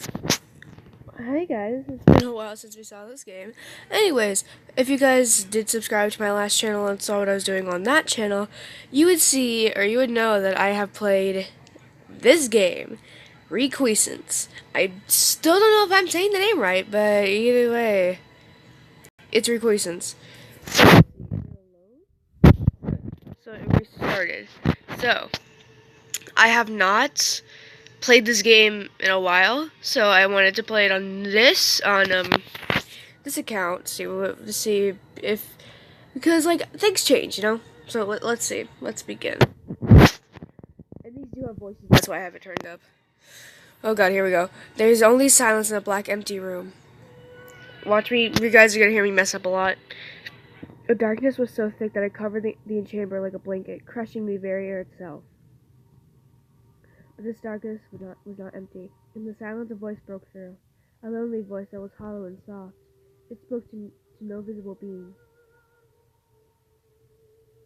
Hi guys, it's been a while since we saw this game. Anyways, if you guys did subscribe to my last channel and saw what I was doing on that channel, you would see, or you would know that I have played this game, Requiescence. I still don't know if I'm saying the name right, but either way, it's Requiescence. So it restarted. So, I have not played this game in a while, so I wanted to play it on this account, see if, because like things change, you know. So let's see. Let's begin. And these do have voices. That's why I have it turned up. Oh god, here we go. There's only silence in a black, empty room. Watch me. You guys are gonna hear me mess up a lot. The darkness was so thick that it covered the chamber like a blanket, crushing the very air itself. But this darkness was not empty. In the silence, a voice broke through. A lonely voice that was hollow and soft. It spoke to no visible being.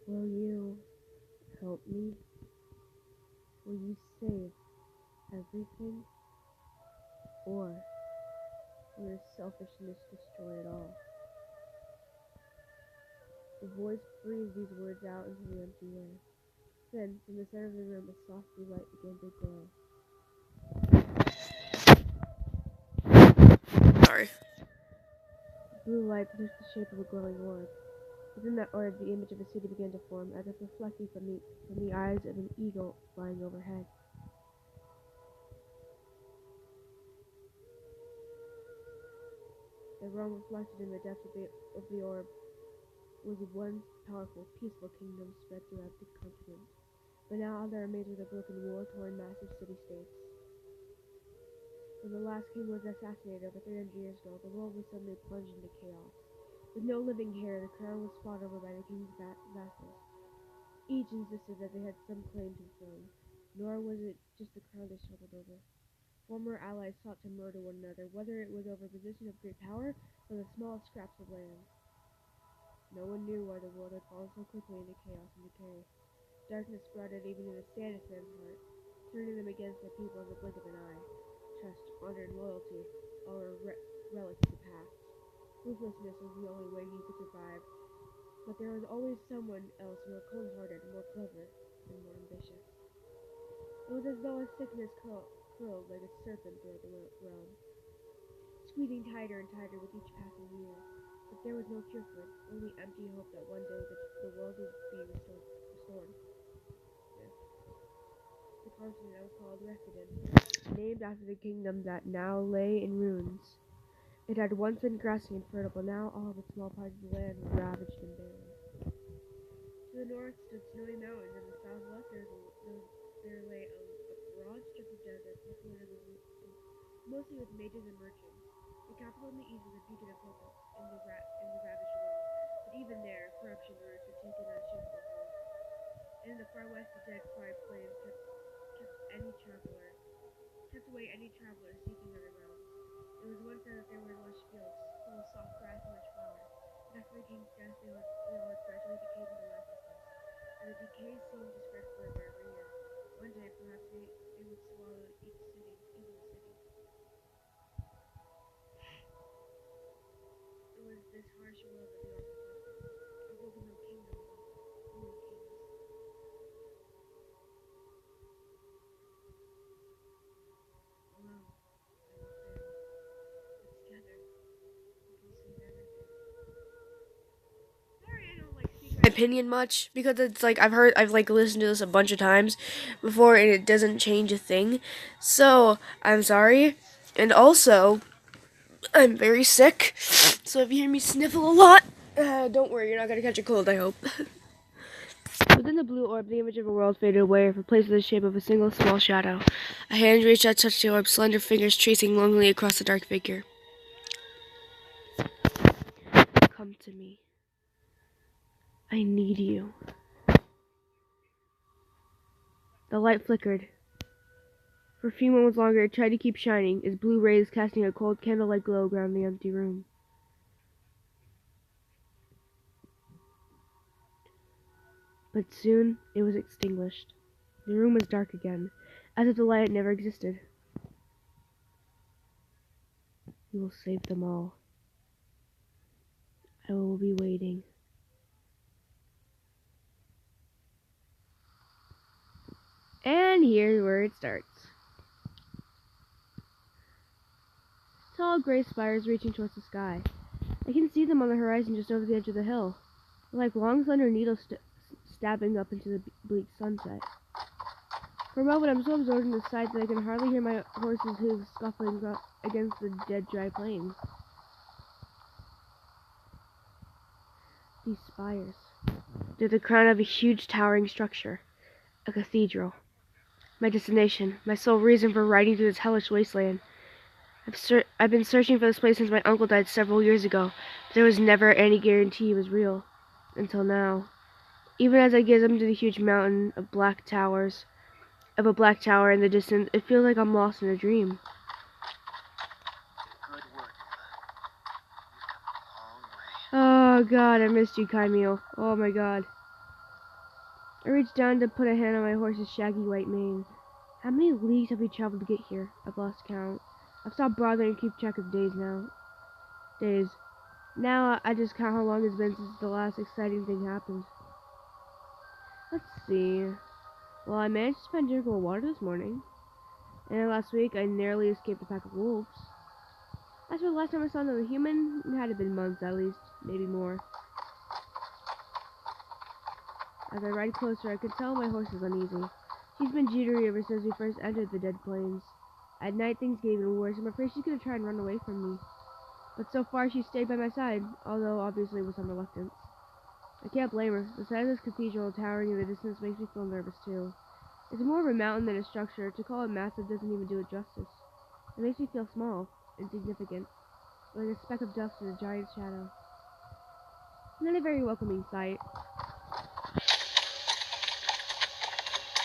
Will you help me? Will you save everything? Or will your selfishness destroy it all? The voice breathed these words out into the empty air. Then, from the center of the room, a soft blue light began to glow. Sorry. The blue light produced the shape of a glowing orb. Within that orb, the image of a city began to form, as if reflecting from the eyes of an eagle flying overhead. The realm reflected in the depths of the orb was one powerful, peaceful kingdom spread throughout the continent. But now there remained the broken, war-torn, massive city-states. When the last king was assassinated over 300 years ago, the world was suddenly plunged into chaos. With no living heir, the crown was fought over by the king's vassals. Each insisted that they had some claim to the throne, nor was it just the crown they struggled over. Former allies sought to murder one another, whether it was over position of great power or the smallest scraps of land. No one knew why the world had fallen so quickly into chaos and decay. Darkness sprouted even in the saddest man's heart, turning them against their people in the blink of an eye. Trust, honor, and loyalty all were relics of the past. Ruthlessness was the only way he could survive, but there was always someone else more cold-hearted, more clever, and more ambitious. It was as though a sickness curled like a serpent throughout the realm, squeezing tighter and tighter with each passing year. But there was no cure for it, only empty hope that one day the world would be restored. The continent was called Requiescence, named after the kingdom that now lay in ruins. It had once been grassy and fertile, but now all of its small parts of the land were ravaged and barren. To the north stood snowy mountains, and the southwest there lay a broad strip of desert, populated mostly with mages and merchants. The capital in the east was a beacon of hope in the ravaged world, but even there, corruption roots had taken unshakable hold. And in the far west, the dead quiet plains kept away any traveler seeking other realms. It was once said that there were lush fields, full of soft grass and rich flowers, but after the king's death, they all had gradually decayed into lifelessness, and the decay seemed to spread further every year. One day, perhaps they would swallow even the city. It was this harsh world that the orc reflected, a world with no kingdom, only kings. Alone, I will fail, but together, we can save everything. Sorry, I don't like speaking my opinion much, because it's like I've like listened to this a bunch of times before, and it doesn't change a thing. So I'm sorry, and also I'm very sick. So if you hear me sniffle a lot, don't worry, you're not gonna catch a cold. I hope. Within the blue orb, the image of a world faded away, replaced with the shape of a single small shadow. A hand reached out, touched the orb, slender fingers tracing lonely across the dark figure. Come to me. I need you. The light flickered. For a few moments longer, it tried to keep shining, its blue rays casting a cold candlelight glow around the empty room. But soon, it was extinguished. The room was dark again, as if the light had never existed. You will save them all. I will be waiting. And here's where it starts. Tall gray spires reaching towards the sky. I can see them on the horizon just over the edge of the hill. They're like long slender needles stabbing up into the bleak sunset. For a moment I'm so absorbed in the sight that I can hardly hear my horse's hooves scuffling against the dead dry plains. These spires. They're the crown of a huge towering structure. A cathedral. My destination. My sole reason for riding through this hellish wasteland. I've been searching for this place since my uncle died several years ago, but there was never any guarantee it was real. Until now. Even as I gaze up into the huge mountain of a black tower in the distance, it feels like I'm lost in a dream. Good work, Ella. You've come a long way. Oh god, I missed you, Kaimil. Oh my god. I reached down to put a hand on my horse's shaggy white mane. How many leagues have we traveled to get here? I've lost count. I've stopped bothering to keep track of days now. Now I just count how long it's been since the last exciting thing happened. Let's see. Well, I managed to find drinkable water this morning. And last week, I narrowly escaped a pack of wolves. As for the last time I saw another human, it had been months at least, maybe more. As I ride closer, I could tell my horse is uneasy. She's been jittery ever since we first entered the dead plains. At night, things get even worse. I'm afraid she's going to try and run away from me. But so far, she's stayed by my side, although obviously with some reluctance. I can't blame her. The sight of this cathedral towering in the distance makes me feel nervous too. It's more of a mountain than a structure. To call it massive doesn't even do it justice. It makes me feel small, insignificant, like a speck of dust in a giant shadow. Not a very welcoming sight.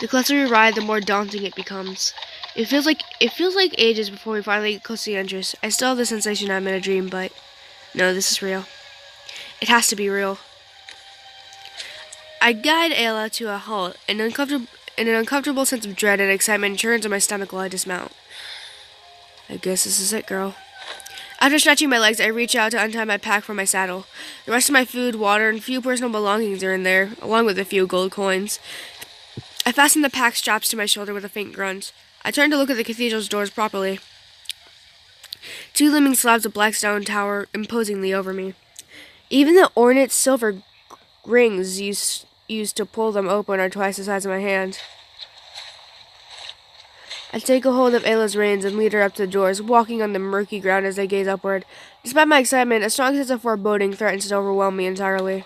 The closer we ride, the more daunting it becomes. It feels like ages before we finally get close to the entrance. I still have the sensation I'm in a dream, but no, this is real. It has to be real. I guide Ayla to a halt, and an uncomfortable sense of dread and excitement churns in my stomach while I dismount. I guess this is it, girl. After stretching my legs, I reach out to untie my pack from my saddle. The rest of my food, water, and few personal belongings are in there, along with a few gold coins. I fasten the pack straps to my shoulder with a faint grunt. I turn to look at the cathedral's doors properly. Two looming slabs of black stone tower imposingly over me. Even the ornate silver rings used to pull them open are twice the size of my hand. I take a hold of Ayla's reins and lead her up to the doors, walking on the murky ground as I gaze upward. Despite my excitement, a strong sense of foreboding threatens to overwhelm me entirely.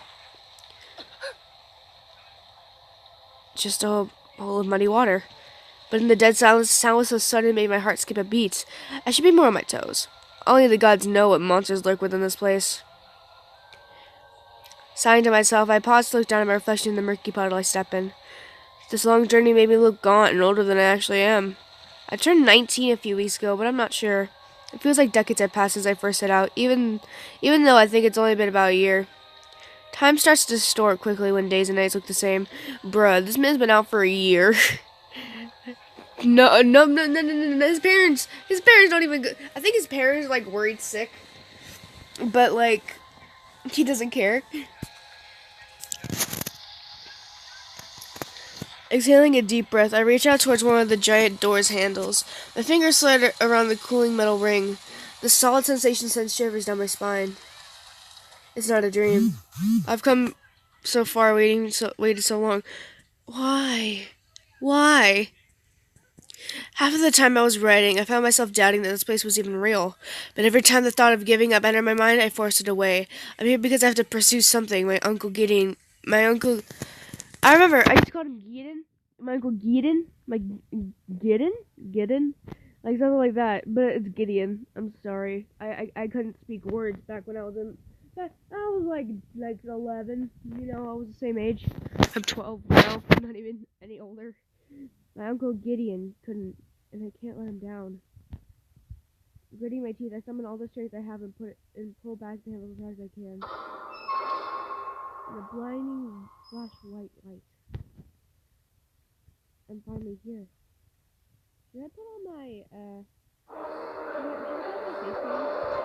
Just a hole of muddy water. But in the dead silence, the sound was so sudden it made my heart skip a beat. I should be more on my toes. Only the gods know what monsters lurk within this place. Sighing to myself, I pause to look down at my reflection in the murky puddle I step in. This long journey made me look gaunt and older than I actually am. I turned 19 a few weeks ago, but I'm not sure. It feels like decades have passed since I first set out, even though I think it's only been about a year. Time starts to distort quickly when days and nights look the same. Bruh, this man's been out for a year. No. His parents don't even go. I think his parents are, like, worried sick. But, like, he doesn't care. Exhaling a deep breath, I reach out towards one of the giant door's handles. My fingers slide around the cooling metal ring. The solid sensation sends shivers down my spine. It's not a dream. I've come so far waited so long. Why? Why? Half of the time I was writing, I found myself doubting that this place was even real. But every time the thought of giving up entered my mind, I forced it away. I'm here because I have to pursue something. I remember, I used to call him Gideon. My uncle Gideon? Gideon? Like something like that. But it's Gideon. I'm sorry. I couldn't speak words back when I was like 11. You know, I was the same age. I'm 12 now. I'm not even any older. My uncle Gideon couldn't, and I can't let him down. Gritting my teeth, I summon all the strength I have and pull back the handle as hard as I can. And a blinding flash of white light. I'm finally here. Should I put on my, should I put on my face mask?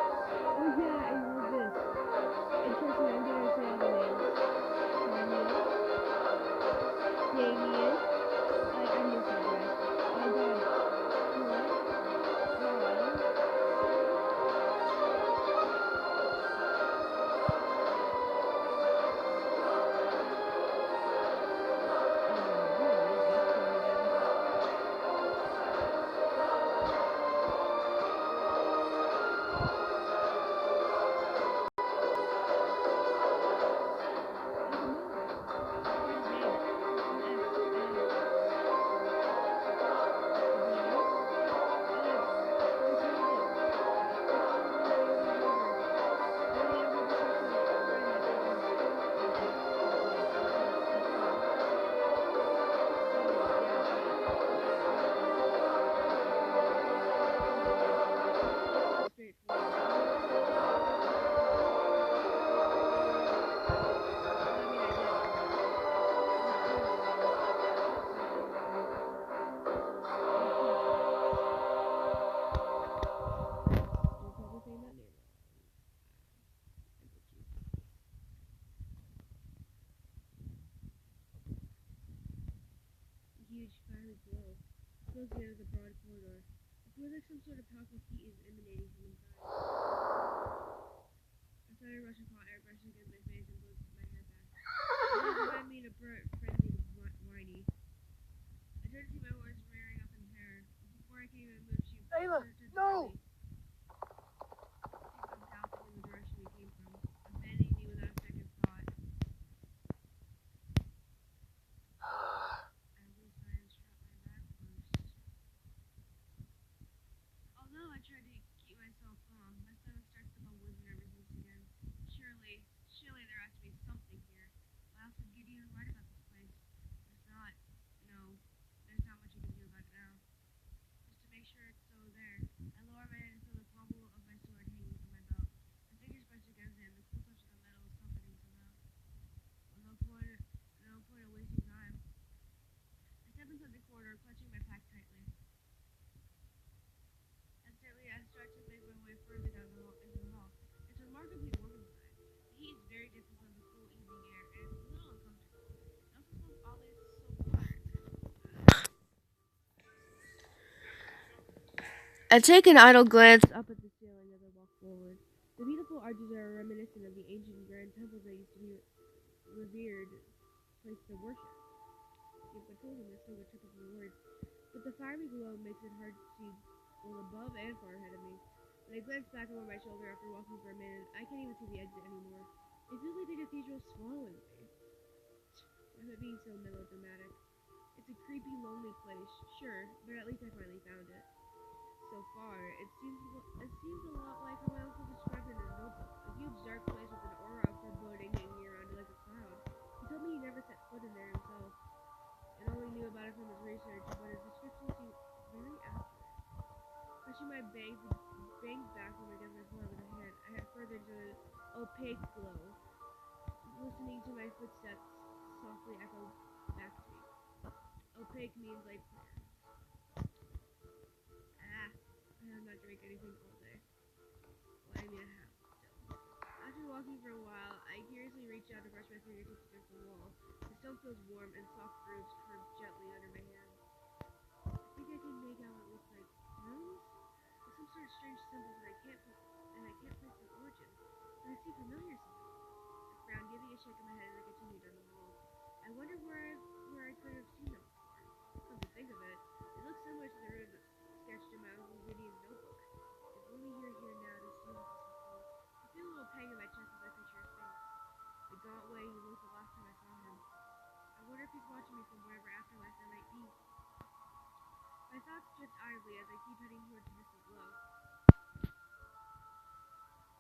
towards the end of the broad corridor. It feels like some sort of powerful heat is emanating from inside. I started rushing hot air brushing against my face and blew my hair back. It reminded me of a bird, frenzied, whiny. I turned to see my horse rearing up in terror. Before I could even move, she Ayla, turned no! me. She jumped out in the direction we came from, abandoning me without a second thought. I blew sigh and strapped my bag close. Although I tried to keep myself calm, my stomach starts to bubble with nervousness again. Surely there has to be something here. What else would Gideon write about this place? There's not, no, there's not much you can do about it now. Just to make sure it's so there, I lower my head and feel the pommel of my sword hanging from my belt. My fingers pressed against it, and the cool touch of the metal was comforting somehow. Well, no point of wasting time. I step inside the corridor, clutching my pack tightly. Instantly, I start to make my way further down into the hall. It's remarkably warm inside. The heat is very different from the cool evening air, and it's a little uncomfortable. It also smells oddly so modern. I take an idle glance up at the ceiling as I walk forward. The beautiful arches are reminiscent of the ancient grand temples that used to be revered place to worship. Yeah, but told him is still a typical word. But the fiery glow makes it hard to see both above and far ahead of me. When I glance back over my shoulder after walking for a minute, I can't even see the exit anymore. It feels like the cathedral's swallowing me. Why am I being so melodramatic? It's a creepy, lonely place, sure, but at least I finally found it. So far, it seems a lot like how my uncle described it in his notebook. A huge dark place with an aura of foreboding hanging around it like a cloud. He told me he never set foot in there himself, and only knew about it from his research, but his description seemed very accurate. Pushing my bangs back from against my forehead with a hand, I head further into the opaque glow, listening to my footsteps softly echo back to me. Opaque means like clear. I have not drank anything all day. Well, I mean, I have still. After walking for a while, I curiously reach out to brush my fingertips against the wall. The stone feels warm, and soft grooves curve gently under my hands. I think I can make out what looks like runes, or some sort of strange symbols, and I can't place their origin. But I see familiar symbols. I frowned, giving a shake of my head as I continued down the hall. I wonder where I could have seen them before. Come to think of it, they look similar to the rune sketched in my Uncle Gideon's notebook. If only you're here now to see what this will be. I feel a little pang in my chest as I picture his face. The gaunt way he looked the last time I saw him. I wonder if he's watching me from whatever afterlife there might be. My thoughts drift idly as I keep heading towards the distant glow.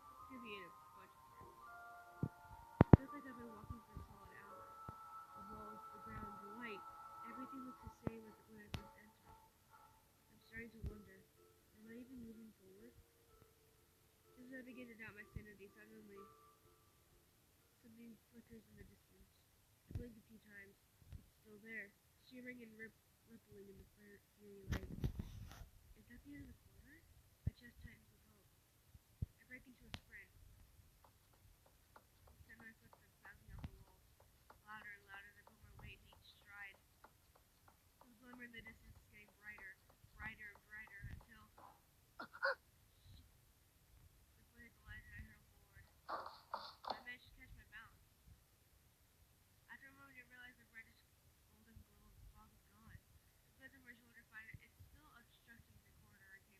It's gonna be in a bunch of parts. It feels like I've been walking for a solid hour. The walls, the ground, the light, everything looks the same as when I first entered. I'm starting to wonder, am I even moving forward? Just as I begin to doubt my sanity, suddenly something flickers in the distance. I blink a few times. It's still there, shimmering and rippling in the fiery light. Is that the end of the corridor? My chest tightens with hope. I break into a sprint, send my footsteps bouncing off the walls. Louder and louder as I put my weight in each stride. The glimmer in the distance is getting brighter, brighter and brighter until the foot hit the ledge and I hurtle forward. I managed to catch my balance. After a moment, I realized the reddish golden glow of the fog is gone. I glanced over my shoulder, find it's still obstructing the corridor I came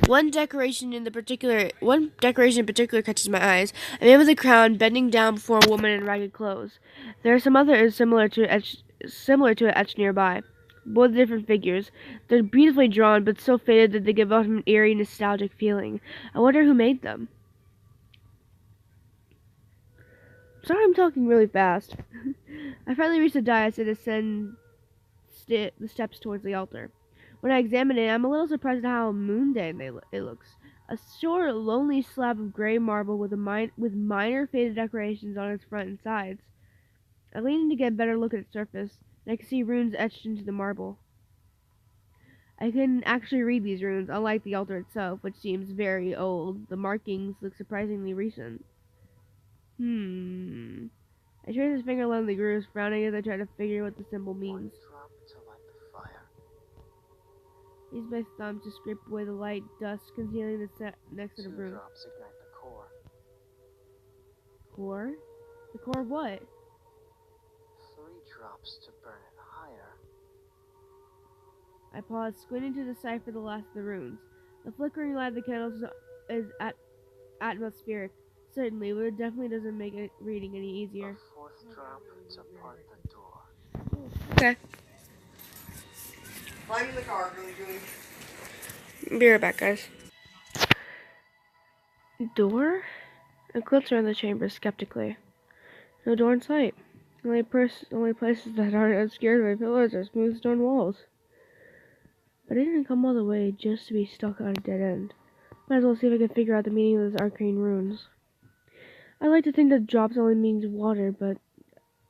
One decoration in particular catches my eyes. A man with a crown bending down before a woman in ragged clothes. There are some others similar to it etched nearby. Both different figures. They're beautifully drawn, but so faded that they give off an eerie, nostalgic feeling. I wonder who made them. Sorry, I'm talking really fast. I finally reach the dais and ascend the steps towards the altar. When I examine it, I'm a little surprised at how mundane it looks. A short, lonely slab of gray marble with minor faded decorations on its front and sides. I lean in to get a better look at its surface, and I can see runes etched into the marble. I can actually read these runes, unlike the altar itself, which seems very old. The markings look surprisingly recent. I trace his finger along the grooves, frowning as I try to figure what the symbol means. Use my thumb to scrape away the light dust concealing the next to the room. 2 drops ignite the core. Core? The core of what? 3 drops to burn it higher. I pause, squinting to decipher the last of the runes. The flickering light of the candles is atmospheric. Certainly, but it definitely doesn't make reading any easier. A 4th drop to part the door. Okay. Climb in the car, Be right back, guys. Door? I glanced around the chamber skeptically. No door in sight. Only places that aren't obscured by pillars are smooth stone walls. But I didn't come all the way just to be stuck on a dead end. Might as well see if I can figure out the meaning of those arcane runes. I like to think that drops only means water, but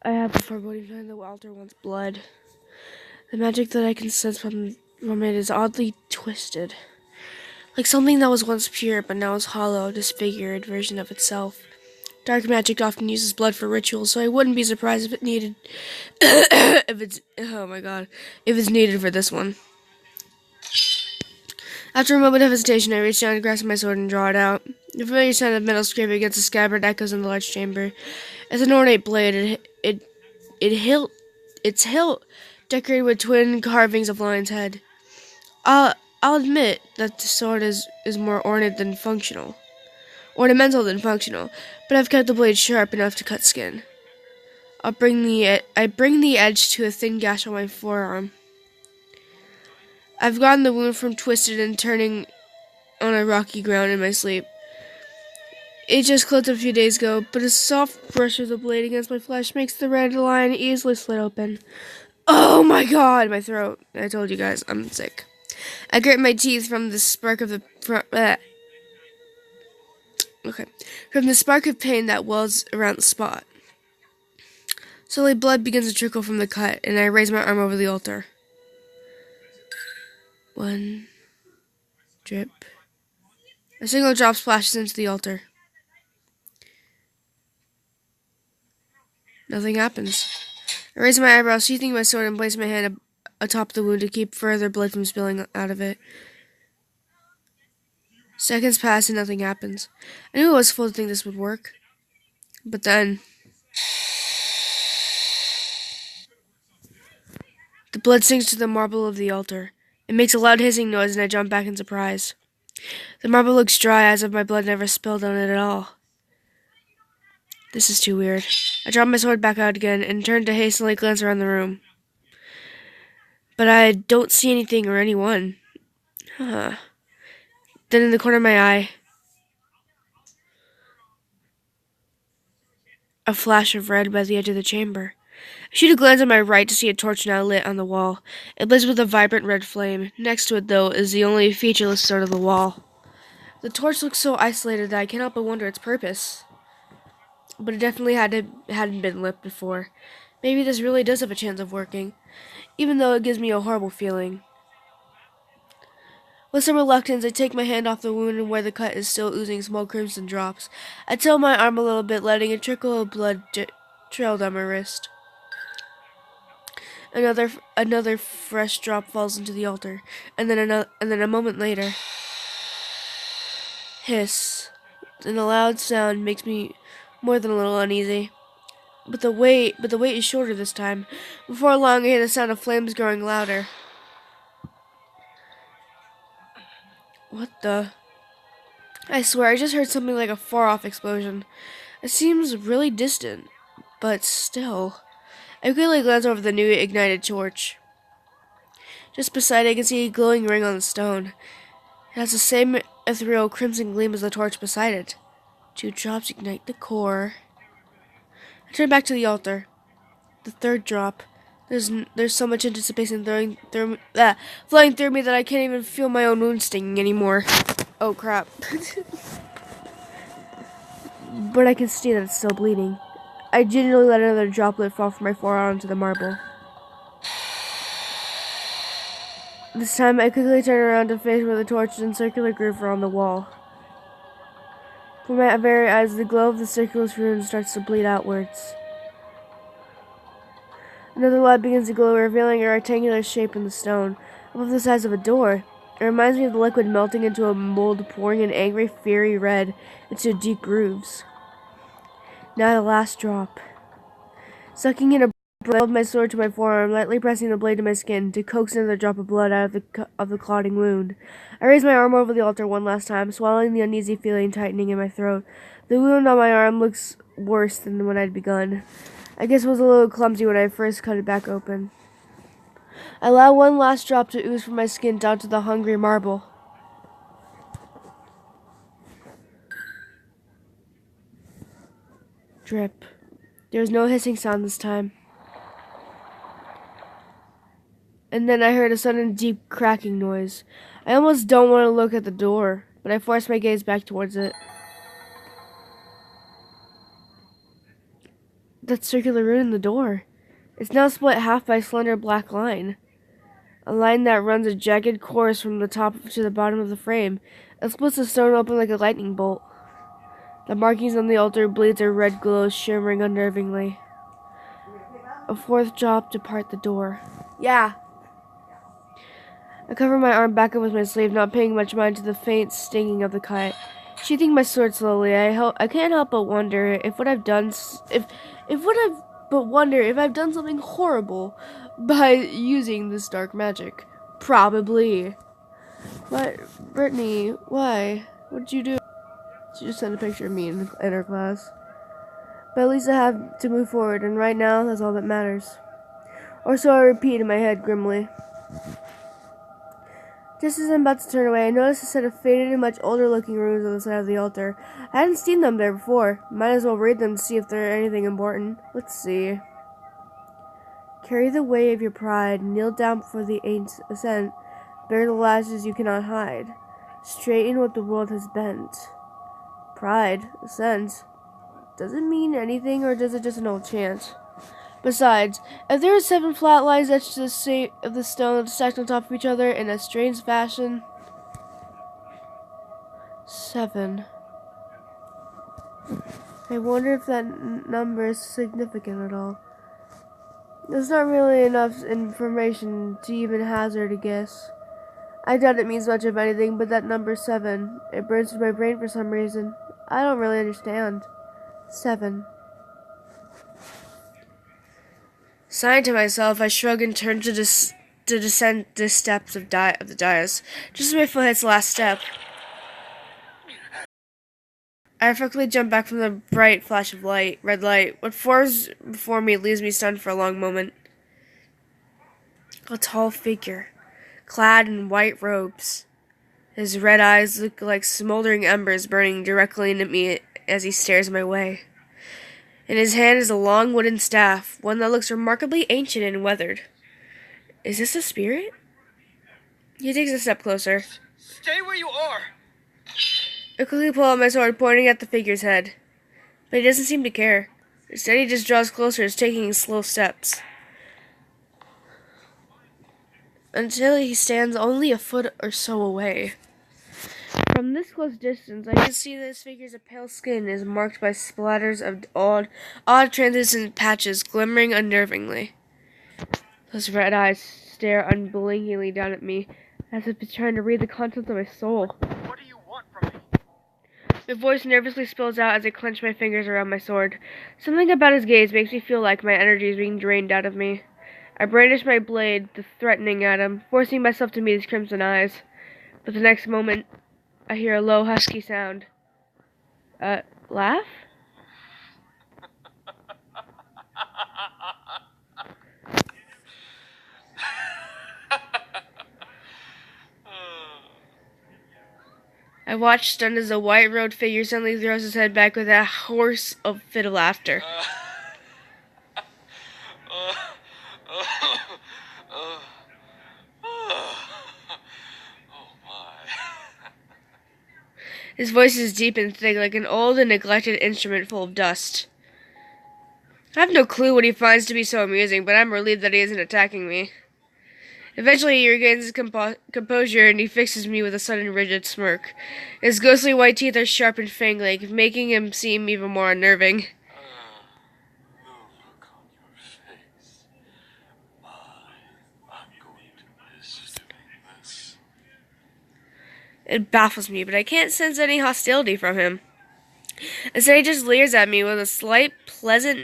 I have the foreboding feeling the altar wants blood. The magic that I can sense from it is oddly twisted. Like something that was once pure, but now is hollow, disfigured version of itself. Dark magic often uses blood for rituals, so I wouldn't be surprised if it needed... if it's needed for this one. After a moment of hesitation, I reach down, grasp my sword, and draw it out. The familiar sound of metal scraping against the scabbard echoes in the large chamber. It's an ornate blade. Its hilt decorated with twin carvings of lion's head. I'll admit that the sword is more ornamental than functional, but I've kept the blade sharp enough to cut skin. I bring the edge to a thin gash on my forearm. I've gotten the wound from twisted and turning on a rocky ground in my sleep. It just closed a few days ago, but a soft brush of the blade against my flesh makes the red line easily slit open. Oh my god, my throat. I told you guys, I'm sick. I grit my teeth from the spark of pain that wells around the spot. Slowly, blood begins to trickle from the cut, and I raise my arm over the altar. 1 drip. A single drop splashes into the altar. Nothing happens. I raise my eyebrows, sheathing my sword, and place my hand atop the wound to keep further blood from spilling out of it. Seconds pass and nothing happens. I knew I was fool to think this would work. But then... the blood sinks to the marble of the altar. It makes a loud hissing noise and I jump back in surprise. The marble looks dry, as if my blood never spilled on it at all. This is too weird. I drop my sword back out again and turn to hastily glance around the room. But I don't see anything or anyone. Then in the corner of my eye, a flash of red by the edge of the chamber. I shoot a glance on my right to see a torch now lit on the wall. It blazes with a vibrant red flame. Next to it, though, is the only featureless sort of the wall. The torch looks so isolated that I cannot but wonder its purpose. But it definitely hadn't been lit before. Maybe this really does have a chance of working, even though it gives me a horrible feeling. With some reluctance, I take my hand off the wound and where the cut is still oozing small crimson drops. I tilt my arm a little bit, letting a trickle of blood trail down my wrist. Another fresh drop falls into the altar, and then a moment later, hiss, and a loud sound makes me more than a little uneasy. But the wait is shorter this time. Before long, I hear the sound of flames growing louder. What the? I swear, I just heard something like a far-off explosion. It seems really distant, but still. I quickly glance over the new ignited torch. Just beside it, I can see a glowing ring on the stone. It has the same ethereal crimson gleam as the torch beside it. 2 drops ignite the core. I turn back to the altar. The 3rd drop. There's so much anticipation flowing through me that I can't even feel my own wound stinging anymore. Oh crap. But I can see that it's still bleeding. I gingerly let another droplet fall from my forearm onto the marble. This time I quickly turn around to face where the torch is in circular groove around the wall. From my very eyes, the glow of the circular rune starts to bleed outwards. Another light begins to glow, revealing a rectangular shape in the stone, above the size of a door. It reminds me of the liquid melting into a mold, pouring an angry, fiery red into deep grooves. Now the last drop. Sucking in a blade of my sword to my forearm, lightly pressing the blade to my skin to coax another drop of blood out of the clotting wound. I raise my arm over the altar one last time, swallowing the uneasy feeling tightening in my throat. The wound on my arm looks worse than when I'd begun. I guess it was a little clumsy when I first cut it back open. I allow one last drop to ooze from my skin down to the hungry marble. Drip. There was no hissing sound this time. And then I heard a sudden deep cracking noise. I almost don't want to look at the door, but I force my gaze back towards it. That circular rune in the door. It's now split half by a slender black line. A line that runs a jagged course from the top to the bottom of the frame. It splits the stone open like a lightning bolt. The markings on the altar bleeds a red glow, shimmering unnervingly. A 4th drop to part the door. Yeah. I cover my arm back up with my sleeve, not paying much mind to the faint stinging of the cut. Sheathing my sword slowly, I can't help but wonder if I've done something horrible by using this dark magic. Probably. But Brittany, why? What did you do? She just sent a picture of me in her class. But at least I have to move forward, and right now that's all that matters. Or so I repeat in my head grimly. Just as I'm about to turn away, I notice a set of faded and much older-looking runes on the side of the altar. I hadn't seen them there before. Might as well read them to see if they're anything important. Let's see. Carry the way of your pride. Kneel down before the ascent. Bear the lashes you cannot hide. Straighten what the world has bent. Pride, ascent. Does it mean anything, or is it just an old chant? Besides, if there are 7 flat lines etched to the shape of the stone stacked on top of each other in a strange fashion... 7. I wonder if that number is significant at all. There's not really enough information to even hazard a guess. I doubt it means much of anything, but that number 7, it burns through my brain for some reason. I don't really understand. 7. Sighing to myself, I shrug and turn to descend the steps of the dais. Just as my foot hits the last step, I reflexively jump back from the bright flash of red light. What forms before me leaves me stunned for a long moment. A tall figure, clad in white robes. His red eyes look like smoldering embers burning directly into me as he stares my way. In his hand is a long wooden staff, one that looks remarkably ancient and weathered. Is this a spirit? He takes a step closer. Stay where you are! I quickly pull out my sword, pointing at the figure's head. But he doesn't seem to care. Instead, he just draws closer, taking slow steps. Until he stands only a foot or so away. From this close distance, I can see that this figure's pale skin is marked by splatters of odd translucent patches glimmering unnervingly. Those red eyes stare unblinkingly down at me, as if it's trying to read the contents of my soul. What do you want from me? My voice nervously spills out as I clench my fingers around my sword. Something about his gaze makes me feel like my energy is being drained out of me. I brandish my blade, threatening at him, forcing myself to meet his crimson eyes. But the next moment, I hear a low, husky sound. Laugh? I watch, stunned, as a white-robed figure suddenly throws his head back with a hoarse fit of laughter. Oh my. His voice is deep and thick, like an old and neglected instrument full of dust. I have no clue what he finds to be so amusing, but I'm relieved that he isn't attacking me. Eventually, he regains his composure, and he fixes me with a sudden rigid smirk. His ghostly white teeth are sharp and fang-like, making him seem even more unnerving. The look on your face. I'm going to miss doing this. It baffles me, but I can't sense any hostility from him. Instead, he just leers at me with a slight, pleased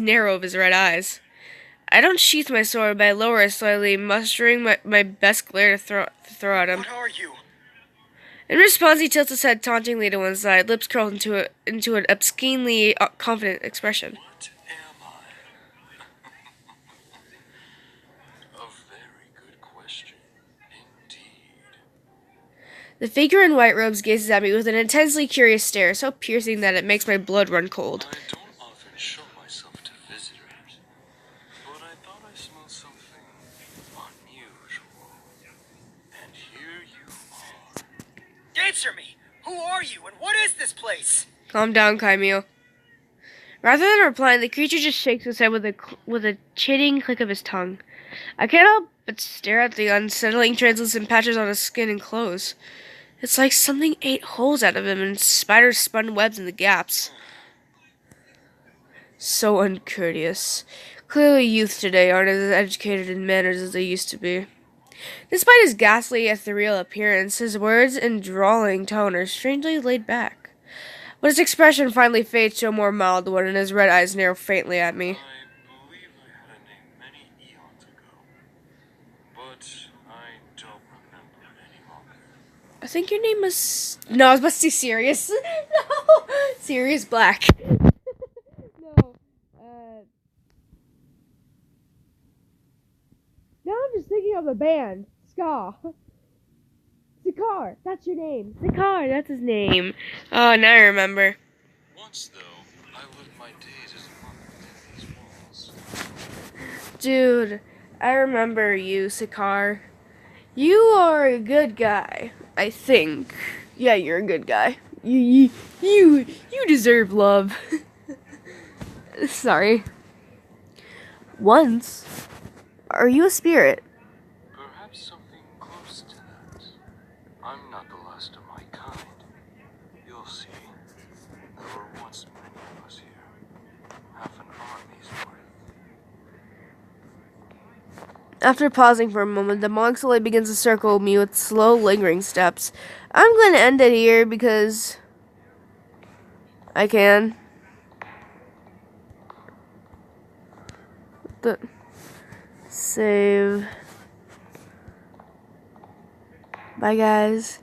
narrow of his red eyes. I don't sheath my sword, but I lower it slightly, mustering my best glare to throw at him. What are you? In response, he tilts his head tauntingly to one side, lips curled into an obscenely confident expression. What am I? A very good question, indeed. The figure in white robes gazes at me with an intensely curious stare, so piercing that it makes my blood run cold. I don't often show myself to visitors, but I thought I smelled something unusual. And here you are. Answer me! Who are you, and what is this place? Calm down, Kaimio. Rather than replying, the creature just shakes his head with a chiding click of his tongue. I can't help but stare at the unsettling translucent patches on his skin and clothes. It's like something ate holes out of him and spiders spun webs in the gaps. So uncourteous. Clearly youth today aren't as educated in manners as they used to be. Despite his ghastly, ethereal appearance, his words and drawling tone are strangely laid back. But his expression finally fades to a more mild one, and his red eyes narrow faintly at me. I believe I had a name many eons ago, but I don't remember it any longer. I think your name was... No, I was about to say Sirius. No! Sirius Black. No. Now I'm just thinking of the band. Ska. Sikar, that's your name. Sikar, that's his name. Oh, now I remember. Once, though, I lived my days as a monk within these walls. Dude, I remember you, Sikar. You are a good guy, I think. Yeah, you're a good guy. You deserve love. Sorry. Once. Are you a spirit? Perhaps something close to that. I'm not the last of my kind. You'll see. There were once many of us here. Half an army's worth. After pausing for a moment, the monk slowly begins to circle me with slow, lingering steps. I'm going to end it here because I can. Save. Bye, guys.